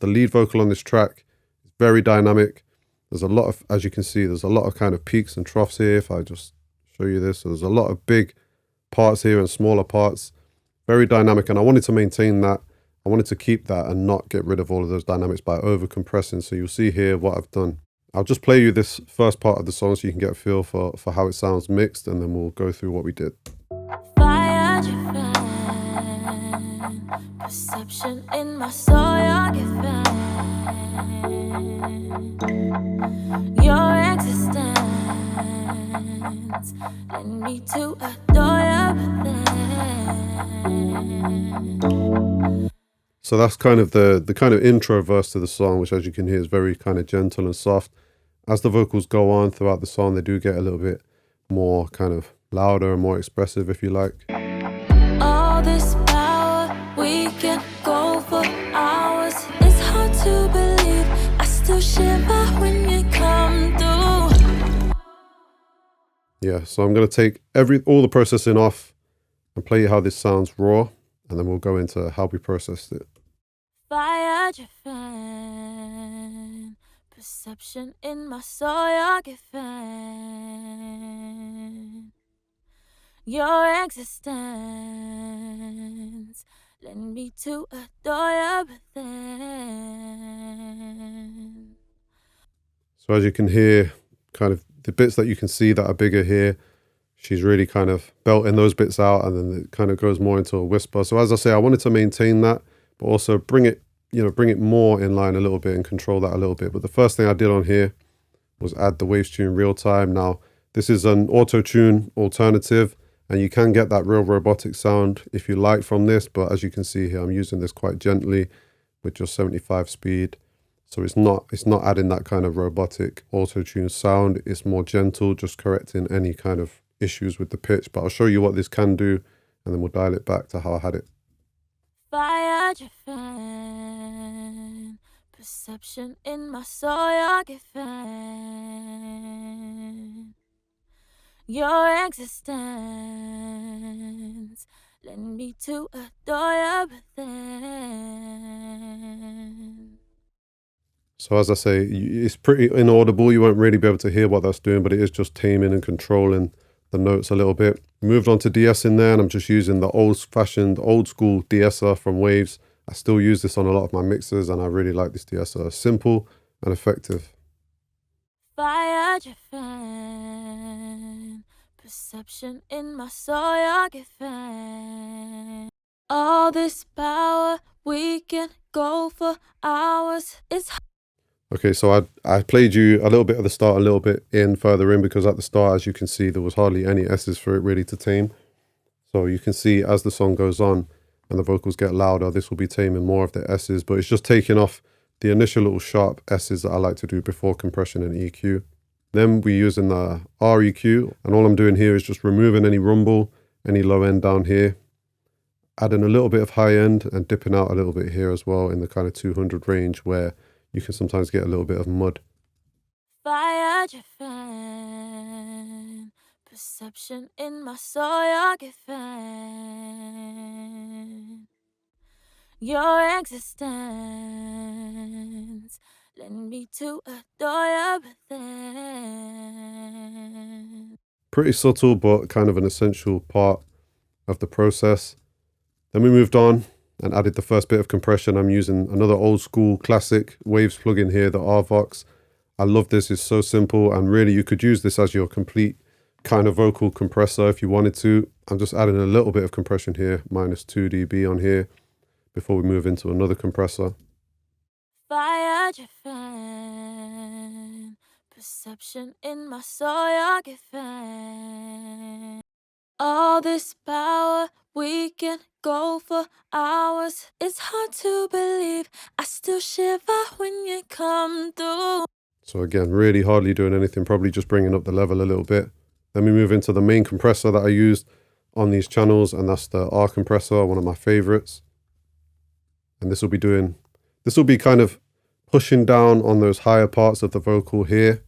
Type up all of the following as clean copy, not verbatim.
The lead vocal on this track is very dynamic. There's a lot of, as you can see, there's a lot of kind of peaks and troughs here. If I just show you this, so there's a lot of big parts here and smaller parts. Very dynamic, and I wanted to maintain that. I wanted to keep that and not get rid of all of those dynamics by over compressing. So you'll see here what I've done. I'll just play you this first part of the song so you can get a feel for how it sounds mixed, and then we'll go through what we did. Fire driven, perception in my soul, you're given. Your existence led me to adore you within. So that's kind of the kind of intro verse to the song, which, as you can hear, is very kind of gentle and soft. As the vocals go on throughout the song, they do get a little bit more kind of louder and more expressive, if you like. All this power, we can go for hours. It's hard to believe, I still shiver when you come through. Yeah, so I'm going to take all the processing off and play you how this sounds raw, and then we'll go into how we processed it. Fire driven, perception in my soul, you're given. Your existence led me to adore you within. So as you can hear, kind of the bits that you can see that are bigger here, she's really kind of belting those bits out, and then it kind of goes more into a whisper. So as I say, I wanted to maintain that, but also bring it more in line a little bit and control that a little bit. But the first thing I did on here was add the Waves Tune real time. Now, this is an auto-tune alternative, and you can get that real robotic sound if you like from this, but as you can see here, I'm using this quite gently with just 75 speed. So it's not adding that kind of robotic auto-tune sound. It's more gentle, just correcting any kind of issues with the pitch. But I'll show you what this can do, and then we'll dial it back to how I had it. Fire driven, perception in my soul, you're given. Your existence led me to adore you within. So as I say, it's pretty inaudible. You won't really be able to hear what that's doing, but it is just taming and controlling the notes a little bit. Moved on to de-essing there, and I'm just using the old-fashioned, old-school de-esser from Waves. I still use this on a lot of my mixes, and I really like this de-esser. Simple and effective. Fire driven, perception in my soul, you're given. All this power, we can go for hours. It's Okay, so I played you a little bit at the start, a little bit further in, because at the start, as you can see, there was hardly any S's for it really to tame. So you can see as the song goes on and the vocals get louder, this will be taming more of the S's, but it's just taking off the initial little sharp S's that I like to do before compression and EQ. Then we're using the REQ, and all I'm doing here is just removing any rumble, any low end down here, adding a little bit of high end and dipping out a little bit here as well in the kind of 200 range where you can sometimes get a little bit of mud. fire driven, perception in my soul, you're given. Your existence led me to adore you within. Pretty subtle, but kind of an essential part of the process. Then we moved on and added the first bit of compression. I'm using another old school classic Waves plugin here, the RVox. I love this, it's so simple, and really you could use this as your complete kind of vocal compressor if you wanted to. I'm just adding a little bit of compression here, minus 2 dB on here, before we move into another compressor. Fire driven, perception in my soul, you're given. All this power, we can go for hours. It's hard to believe, I still shiver when you come through. So again, really hardly doing anything, probably just bringing up the level a little bit. Then we move into the main compressor that I used on these channels, and that's the R compressor, one of my favorites. And this will be kind of pushing down on those higher parts of the vocal here.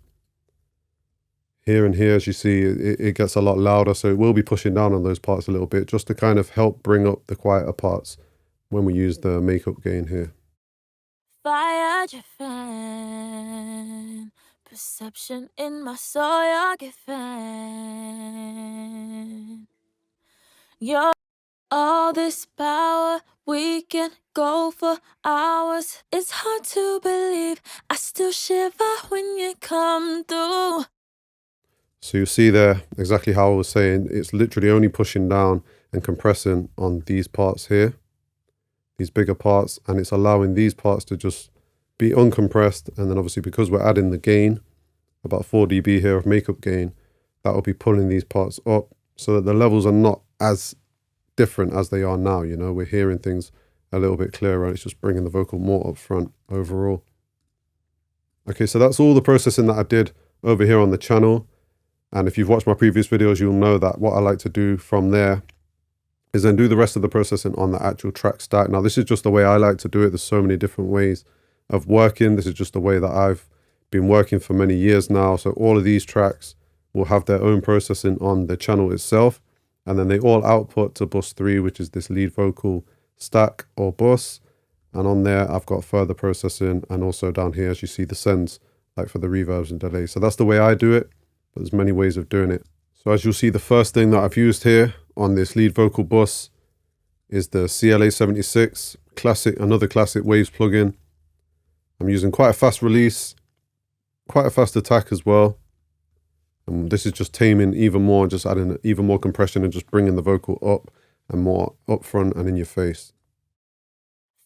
Here and here, as you see, it gets a lot louder, so it will be pushing down on those parts a little bit, just to kind of help bring up the quieter parts when we use the makeup gain here. Fire your fan. Perception in my soul, you're given. You're all this power, we can go for hours. It's hard to believe, I still shiver when you come through. So you see there exactly how I was saying, it's literally only pushing down and compressing on these parts here, these bigger parts, and it's allowing these parts to just be uncompressed. And then obviously because we're adding the gain, about 4 dB here of makeup gain, that will be pulling these parts up so that the levels are not as different as they are now. You know, we're hearing things a little bit clearer. It's just bringing the vocal more up front overall. Okay, so that's all the processing that I did over here on the channel. And if you've watched my previous videos, you'll know that what I like to do from there is then do the rest of the processing on the actual track stack. Now, this is just the way I like to do it. There's so many different ways of working. This is just the way that I've been working for many years now. So all of these tracks will have their own processing on the channel itself. And then they all output to bus 3, which is this lead vocal stack or bus. And on there, I've got further processing. And also down here, as you see, the sends, like for the reverbs and delays. So that's the way I do it, but there's many ways of doing it. So as you'll see, the first thing that I've used here on this lead vocal bus is the CLA 76 classic, another classic Waves plugin. I'm using quite a fast release, quite a fast attack as well. And this is just taming even more, just adding even more compression and just bringing the vocal up and more up front and in your face.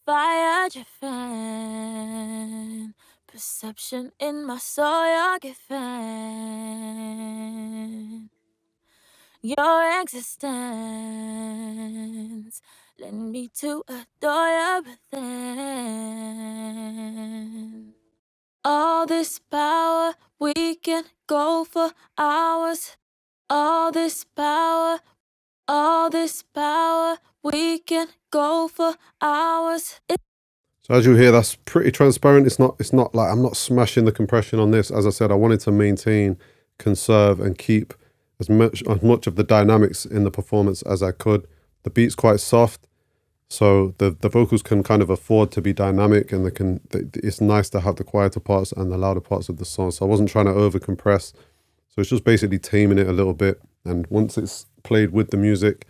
Fire your fan. Perception in my soul, you're given. Your existence led me to adore you within. All this power, we can go for hours. All this power, we can go for hours. So as you hear, that's pretty transparent. It's not like I'm not smashing the compression on this. As I said, I wanted to maintain, conserve, and keep as much of the dynamics in the performance as I could. The beat's quite soft, so the vocals can kind of afford to be dynamic, and it's nice to have the quieter parts and the louder parts of the song. So I wasn't trying to over compress. So it's just basically taming it a little bit. And once it's played with the music,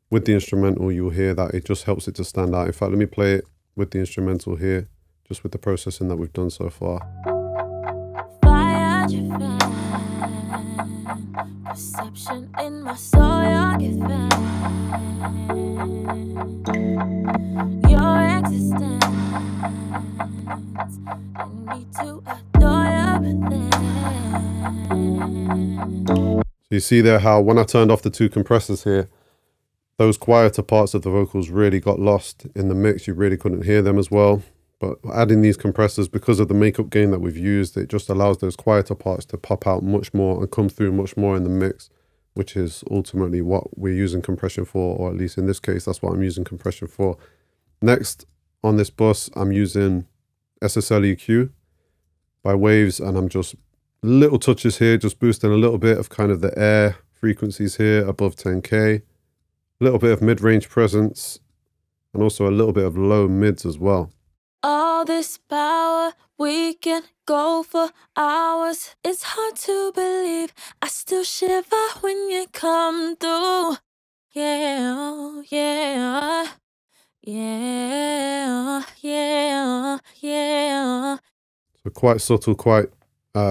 with the instrumental, you'll hear that it just helps it to stand out. In fact, let me play it with the instrumental here, just with the processing that we've done so far. Fire your fan. Perception in my soul, you're given. Your existence led me to adore you within. So you see there how when I turned off the 2 compressors here, those quieter parts of the vocals really got lost in the mix. You really couldn't hear them as well. But adding these compressors, because of the makeup gain that we've used, it just allows those quieter parts to pop out much more and come through much more in the mix, which is ultimately what we're using compression for, or at least in this case, that's what I'm using compression for. Next, on this bus, I'm using SSL EQ by Waves, and I'm just little touches here, just boosting a little bit of kind of the air frequencies here above 10K. A little bit of mid-range presence, and also a little bit of low mids as well. All this power, we can go for hours. It's hard to believe, I still shiver when you come through. Yeah, yeah, yeah, yeah, yeah. So quite subtle, quite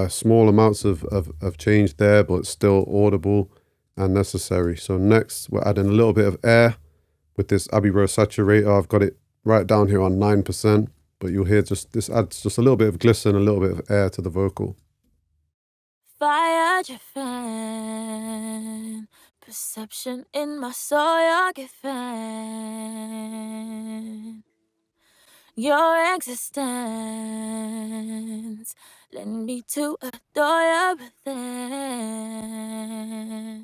small amounts of change there, but still audible and necessary. So next, we're adding a little bit of air with this Abbey Road Saturator. I've got it right down here on 9%, but you'll hear this adds just a little bit of glisten, a little bit of air to the vocal. Fire your fan. Perception in my soul, you're given. Your existence led me to adore you within.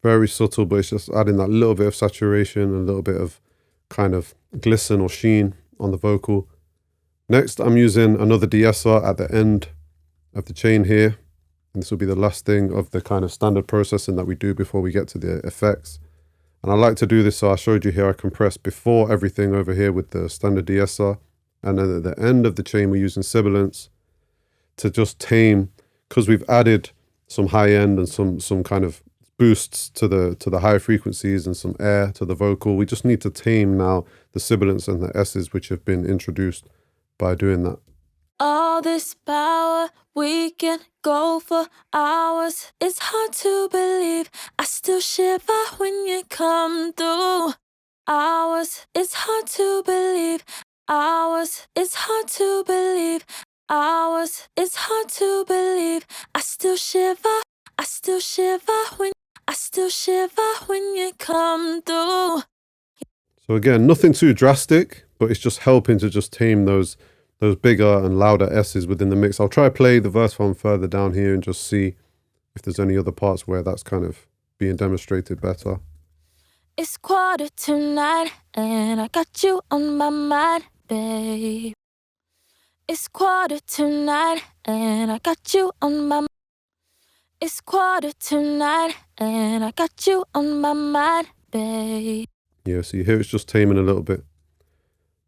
Very subtle, but it's just adding that little bit of saturation, a little bit of kind of glisten or sheen on the vocal. Next, I'm using another de-esser at the end of the chain here. And this will be the last thing of the kind of standard processing that we do before we get to the effects. And I like to do this, so I showed you here, I compress before everything over here with the standard de-esser. And then at the end of the chain, we're using sibilants to just tame, because we've added some high end and some kind of boosts to the high frequencies and some air to the vocal. We just need to tame now the sibilants and the S's which have been introduced by doing that. All this power, we can go for hours. It's hard to believe, I still shiver when you come through. Hours, it's hard to believe. Hours, it's hard to believe. Hours, it's hard to believe. I still shiver when you come through. So again, nothing too drastic, but it's just helping to just tame those bigger and louder S's within the mix. I'll try play the verse one further down here and just see if there's any other parts where that's kind of being demonstrated better. It's 9:15 and I got you on my mind, babe. It's 9:15 and I got you on my mind. It's 9:15 and I got you on my mind, babe. Yeah, so you hear it's just taming a little bit.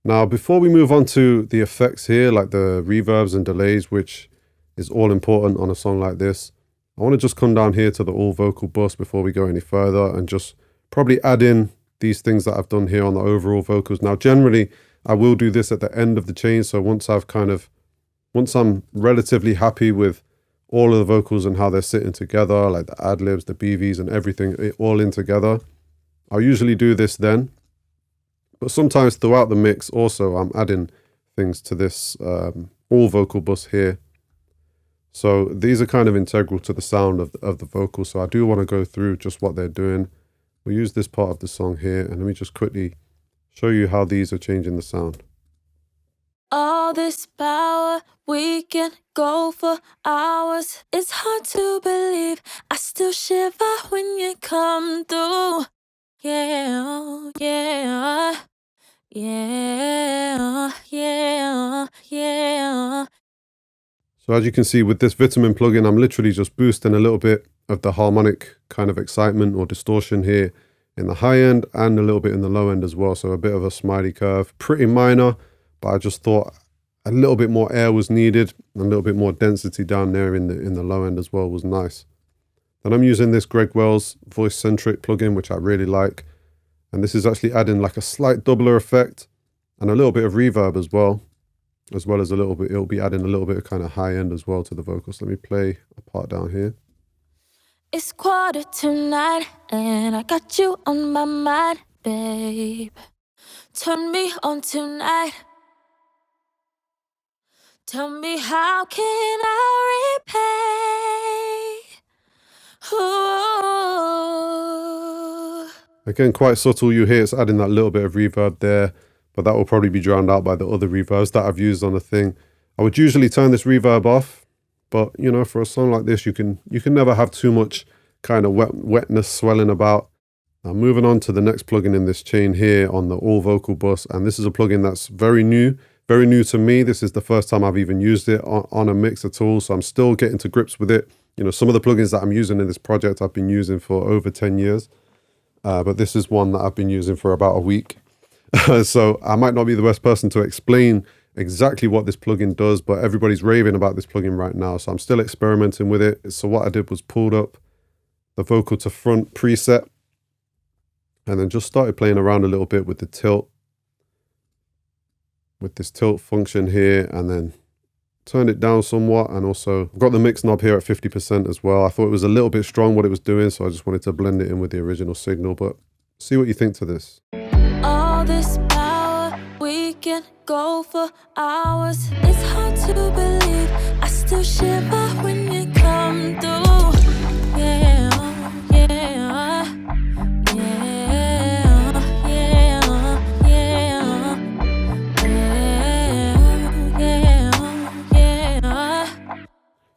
Now, before we move on to the effects here, like the reverbs and delays, which is all important on a song like this, I want to just come down here to the all vocal bus before we go any further and just probably add in these things that I've done here on the overall vocals. Now, generally, I will do this at the end of the chain. So once I'm relatively happy with all of the vocals and how they're sitting together, like the ad-libs, the BVs and everything all in together, I'll usually do this then. But sometimes throughout the mix also, I'm adding things to this all vocal bus here. So these are kind of integral to the sound of the vocal. So I do want to go through just what they're doing. We'll use this part of the song here, and let me just quickly show you how these are changing the sound. All this power, we can go for hours. It's hard to believe, I still shiver when you come through. Yeah, yeah, yeah, yeah, yeah. So as you can see with this Vitamin plugin, I'm literally just boosting a little bit of the harmonic kind of excitement or distortion here in the high end and a little bit in the low end as well. So a bit of a smiley curve, pretty minor, but I just thought a little bit more air was needed and a little bit more density down there in the low end as well was nice. Then I'm using this Greg Wells voice centric plugin, which I really like. And this is actually adding like a slight doubler effect and a little bit of reverb as well as a little bit, it'll be adding a little bit of kind of high end as well to the vocals. Let me play a part down here. It's 9:15 and I got you on my mind, babe. Turn me on tonight. Tell me how can I repay? Ooh. Again, quite subtle. You hear it's adding that little bit of reverb there, but that will probably be drowned out by the other reverbs that I've used on the thing. I would usually turn this reverb off, but you know, for a song like this, you can never have too much kind of wetness swelling about. Now moving on to the next plugin in this chain here on the all vocal bus, and this is a plugin that's very new to me. This is the first time I've even used it on a mix at all, so I'm still getting to grips with it. You know, some of the plugins that I'm using in this project I've been using for over 10 years, but this is one that I've been using for about a week. So I might not be the best person to explain exactly what this plugin does, but everybody's raving about this plugin right now, so I'm still experimenting with it. So what I did was pulled up the vocal to front preset and then just started playing around a little bit with the tilt, with this tilt function here, and then turned it down somewhat. And also I've got the mix knob here at 50% as well. I thought it was a little bit strong what it was doing, so I just wanted to blend it in with the original signal. But see what you think to this. All this power, we can go for hours. It's hard to believe, I still shiver when you come through. Yeah, yeah, yeah, yeah, yeah, yeah.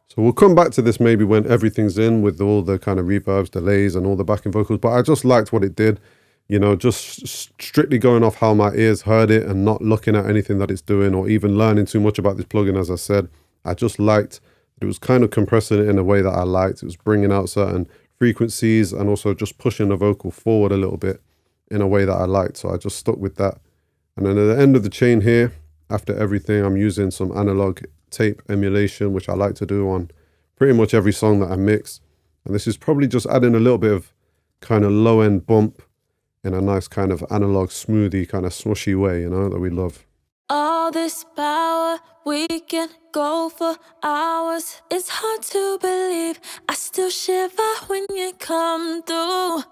So we'll come back to this maybe when everything's in with all the kind of reverbs, delays and all the backing vocals, but I just liked what it did. You know, just strictly going off how my ears heard it and not looking at anything that it's doing or even learning too much about this plugin. As I said, I just liked it was kind of compressing it in a way that I liked. It was bringing out certain frequencies and also just pushing the vocal forward a little bit in a way that I liked. So I just stuck with that. And then at the end of the chain here, After everything, I'm using some analog tape emulation, which I like to do on pretty much every song that I mix. And this is probably just adding a little bit of kind of low end bump in a nice kind of analog smoothie kind of swooshy way, you know, that we love. All this power, we can go for hours. It's hard to believe, I still shiver when you come through.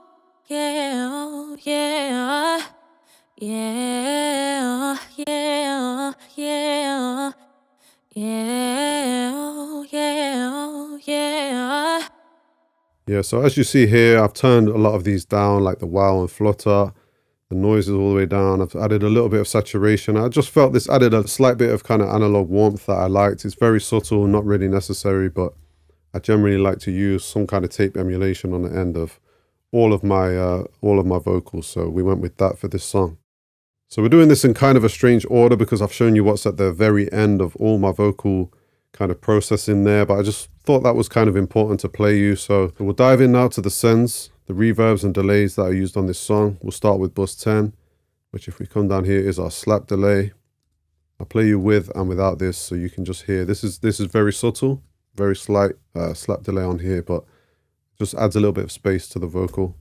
Yeah, yeah, yeah, yeah, yeah, yeah, yeah, yeah. Yeah, so as you see here, I've turned a lot of these down, like the wow and flutter. The noise is all the way down. I've added a little bit of saturation. I just felt this added a slight bit of kind of analog warmth that I liked. It's very subtle, not really necessary, but I generally like to use some kind of tape emulation on the end of all of my vocals. So we went with that for this song. So we're doing this in kind of a strange order because I've shown you what's at the very end of all my vocal kind of processing there, but I just thought that was kind of important to play you. So we'll dive in now to the sends, the reverbs and delays that I used on this song. We'll start with bus 10, which if we come down here is our slap delay. I'll play you with and without this so you can just hear. This is very subtle, very slight slap delay on here, but just adds a little bit of space to the vocal.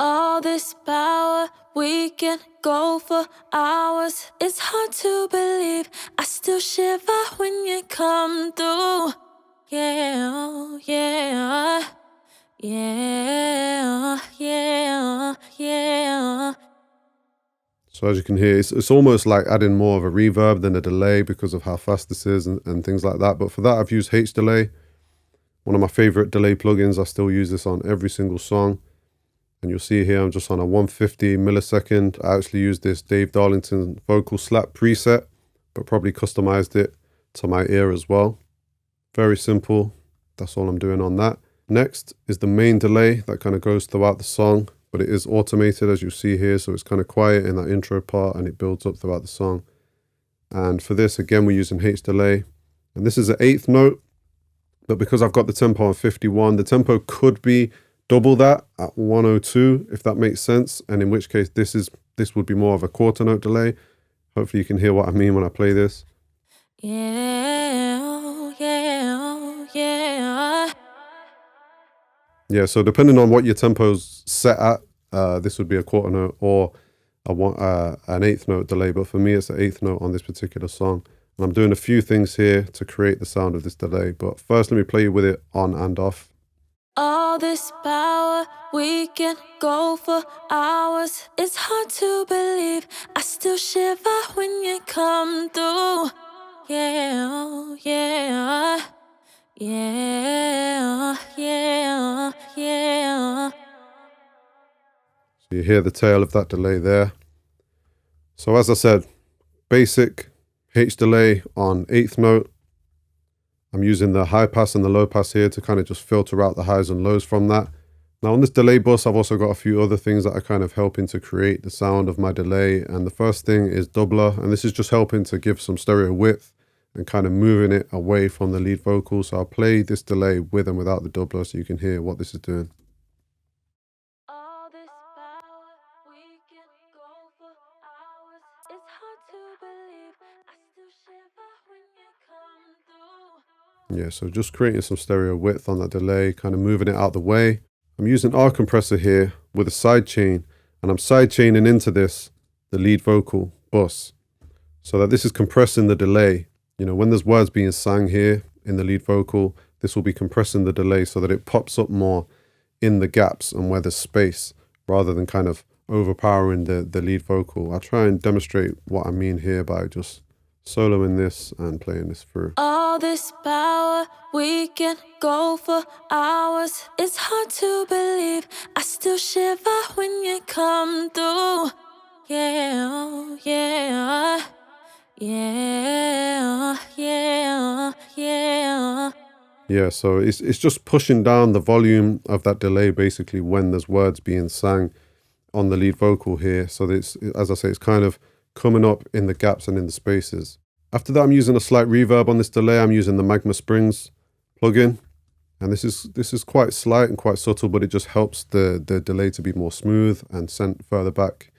All this power, we can go for hours. It's hard to believe, I still shiver when you come through. Yeah, yeah, yeah, yeah, yeah. So as you can hear, it's almost like adding more of a reverb than a delay because of how fast this is and things like that. But for that, I've used H delay, one of my favorite delay plugins. I still use this on every single song. And you'll see here, I'm just on a 150 millisecond. I actually used this Dave Darlington vocal slap preset, but probably customized it to my ear as well. Very simple. That's all I'm doing on that. Next is the main delay that kind of goes throughout the song, but it is automated as you see here. So it's kind of quiet in that intro part and it builds up throughout the song. And for this, again, we're using H delay. And this is an 8th note, but because I've got the tempo on 51, the tempo could be double that at 102, if that makes sense. And in which case, this would be more of a quarter note delay. Hopefully you can hear what I mean when I play this. Yeah, yeah, yeah. Yeah, so depending on what your tempo's set at, this would be a quarter note or an 8th note delay. But for me, it's the 8th note on this particular song. And I'm doing a few things here to create the sound of this delay. But first, let me play you with it on and off. All this power, we can go for hours. It's hard to believe, I still shiver when you come through. Yeah, yeah, yeah, yeah, yeah. So you hear the tail of that delay there. So as I said, basic H delay on 8th note. I'm using the high pass and the low pass here to kind of just filter out the highs and lows from that. Now on this delay bus, I've also got a few other things that are kind of helping to create the sound of my delay. And the first thing is doubler. And this is just helping to give some stereo width and kind of moving it away from the lead vocal. So I'll play this delay with and without the doubler so you can hear what this is doing. All this power, we can go for hours. It's hard to believe, I still shiver when you come through. Yeah, so just creating some stereo width on that delay, kind of moving it out the way. I'm using R compressor here with a side chain, and I'm side chaining into this, the lead vocal bus, so that this is compressing the delay. You know, when there's words being sang here in the lead vocal, this will be compressing the delay so that it pops up more in the gaps and where there's space, rather than kind of overpowering the lead vocal. I'll try and demonstrate what I mean here by just soloing this and playing this through. All this power, we can go for hours. It's hard to believe, I still shiver when you come through. Yeah, yeah, yeah, yeah, yeah. Yeah, so it's just pushing down the volume of that delay basically when there's words being sang on the lead vocal here. So that it's, as I say, it's kind of coming up in the gaps and in the spaces. After that, I'm using a slight reverb on this delay. I'm using the Magma Springs plugin. And this is quite slight and quite subtle, but it just helps the delay to be more smooth and sent further back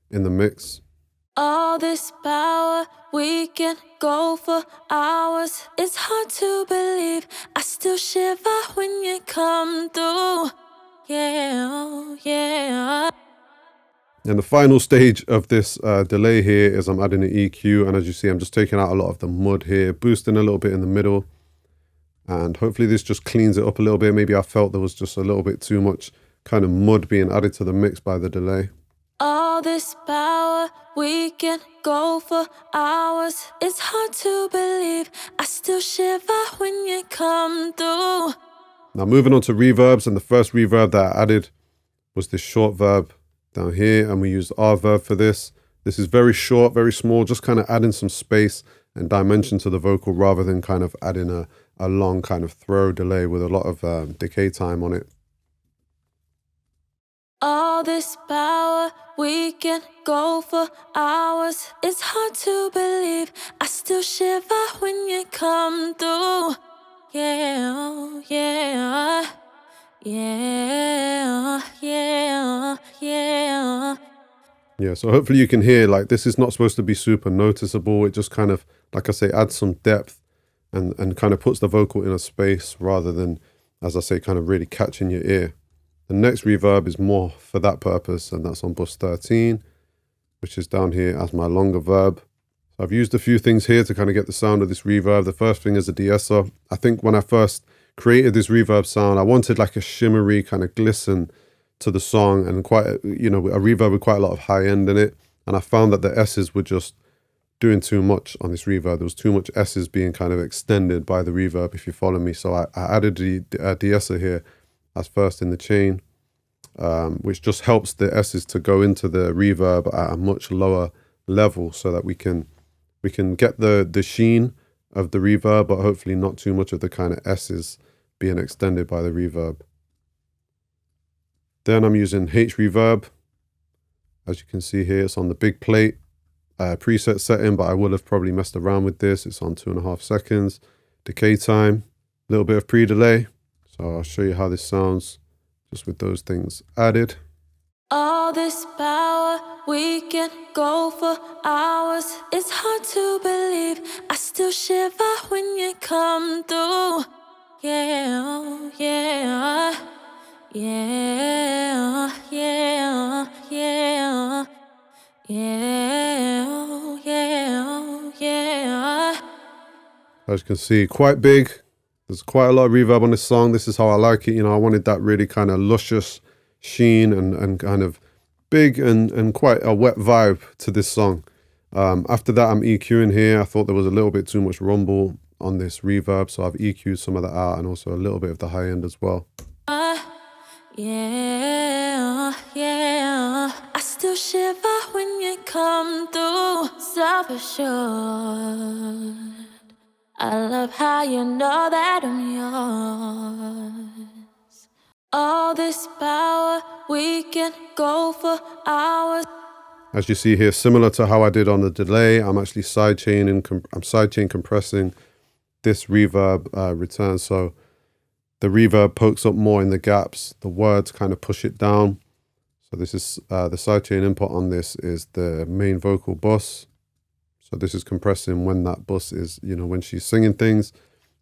in the mix. All this power, we can go for hours. It's hard to believe, I still shiver when you come through. Yeah, yeah. And the final stage of this delay here is I'm adding an EQ, and as you see, I'm just taking out a lot of the mud here, boosting a little bit in the middle, and hopefully this just cleans it up a little bit. Maybe I felt there was just a little bit too much kind of mud being added to the mix by the delay. All this power, we can go for hours. It's hard to believe, I still shiver when you come through. Now moving on to reverbs, and the first reverb that I added was this short verb down here, and we used R verb for this. This is very short, very small, just kind of adding some space and dimension to the vocal rather than kind of adding a long kind of throw delay with a lot of decay time on it. All this power, we can go for hours. It's hard to believe, I still shiver when you come through. Yeah, yeah, yeah, yeah, yeah. Yeah, so hopefully you can hear, like, this is not supposed to be super noticeable. It just kind of, like I say, adds some depth and kind of puts the vocal in a space rather than, as I say, kind of really catching your ear. The next reverb is more for that purpose, and that's on bus 13, which is down here as my longer verb. So I've used a few things here to kind of get the sound of this reverb. The first thing is a de-esser. I think when I first created this reverb sound, I wanted like a shimmery kind of glisten to the song and quite, a reverb with quite a lot of high end in it. And I found that the S's were just doing too much on this reverb. There was too much S's being kind of extended by the reverb, if you follow me. So I added the de-esser here as first in the chain, which just helps the S's to go into the reverb at a much lower level so that we can get the sheen of the reverb, but hopefully not too much of the kind of S's being extended by the reverb. Then I'm using H reverb. As you can see here, it's on the big plate preset setting, but I would have probably messed around with this. It's on 2.5 seconds. Decay time, a little bit of pre-delay. So I'll show you how this sounds just with those things added. All this power, we can go for hours. It's hard to believe, I still shiver when you come through. Yeah, yeah, yeah, yeah, yeah, yeah, yeah, yeah. As you can see, quite big. There's quite a lot of reverb on this song. This is how I like it. I wanted that really kind of luscious sheen and kind of big and quite a wet vibe to this song. After that, I'm EQing here. I thought there was a little bit too much rumble on this reverb, so I've EQ'd some of that out and also a little bit of the high end as well. Yeah, yeah, I still shiver when you come through. Self-assured, I love how you know that I'm yours. All this power, we can go for hours. As you see here, similar to how I did on the delay, I'm actually sidechain compressing this reverb return. So the reverb pokes up more in the gaps. The words kind of push it down. So this is the sidechain input on this is the main vocal bus. So this is compressing when that bus is, when she's singing things,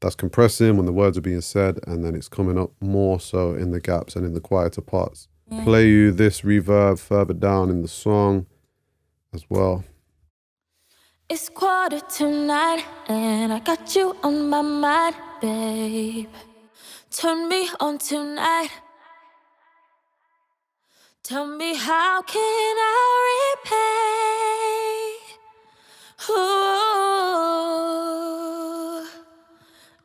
that's compressing when the words are being said, and then it's coming up more so in the gaps and in the quieter parts. Play you this reverb further down in the song as well. It's 9:15 and I got you on my mind, babe. Turn me on tonight. Tell me, how can I repay? Ooh,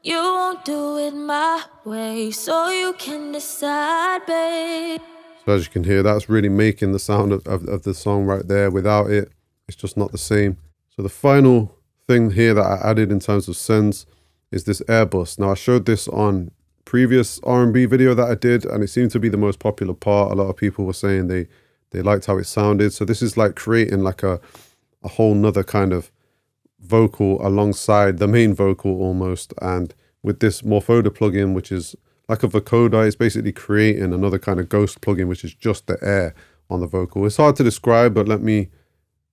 you won't do it my way, so you can decide, babe. So as you can hear, that's really making the sound of the song right there. Without it, it's just not the same. So the final thing here that I added in terms of sends is this air bus. Now I showed this on previous R&B video that I did, and it seemed to be the most popular part. A lot of people were saying they liked how it sounded. So this is like creating like a whole nother kind of vocal alongside the main vocal almost. And with this Morphoda plugin, which is like a vocoder, it's basically creating another kind of ghost plugin, which is just the air on the vocal. It's hard to describe, but let me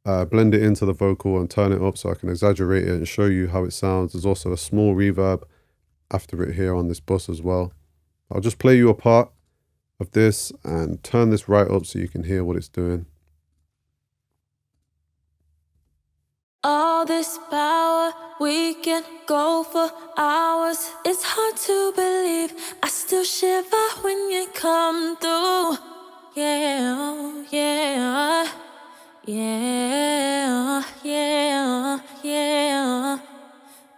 blend it into the vocal and turn it up so I can exaggerate it and show you how it sounds. There's also a small reverb after it here on this bus as well. I'll just play you a part of this and turn this right up so you can hear what it's doing. All this power, we can go for hours. It's hard to believe, I still shiver when you come through. Yeah, yeah, yeah, yeah, yeah,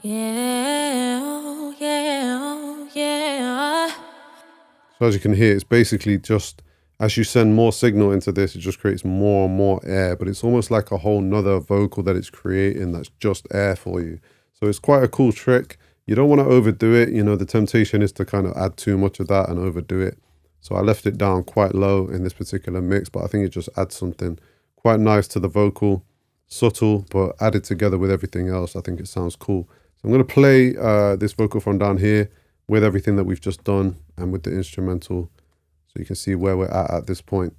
yeah, yeah, yeah. So as you can hear, it's basically just, as you send more signal into this, it just creates more and more air, but it's almost like a whole nother vocal that it's creating that's just air for you. So it's quite a cool trick. You don't want to overdo it. You know, the temptation is to kind of add too much of that and overdo it. So I left it down quite low in this particular mix, but I think it just adds something quite nice to the vocal, subtle, but added together with everything else. I think it sounds cool. So I'm going to play this vocal from down here with everything that we've just done and with the instrumental so you can see where we're at this point.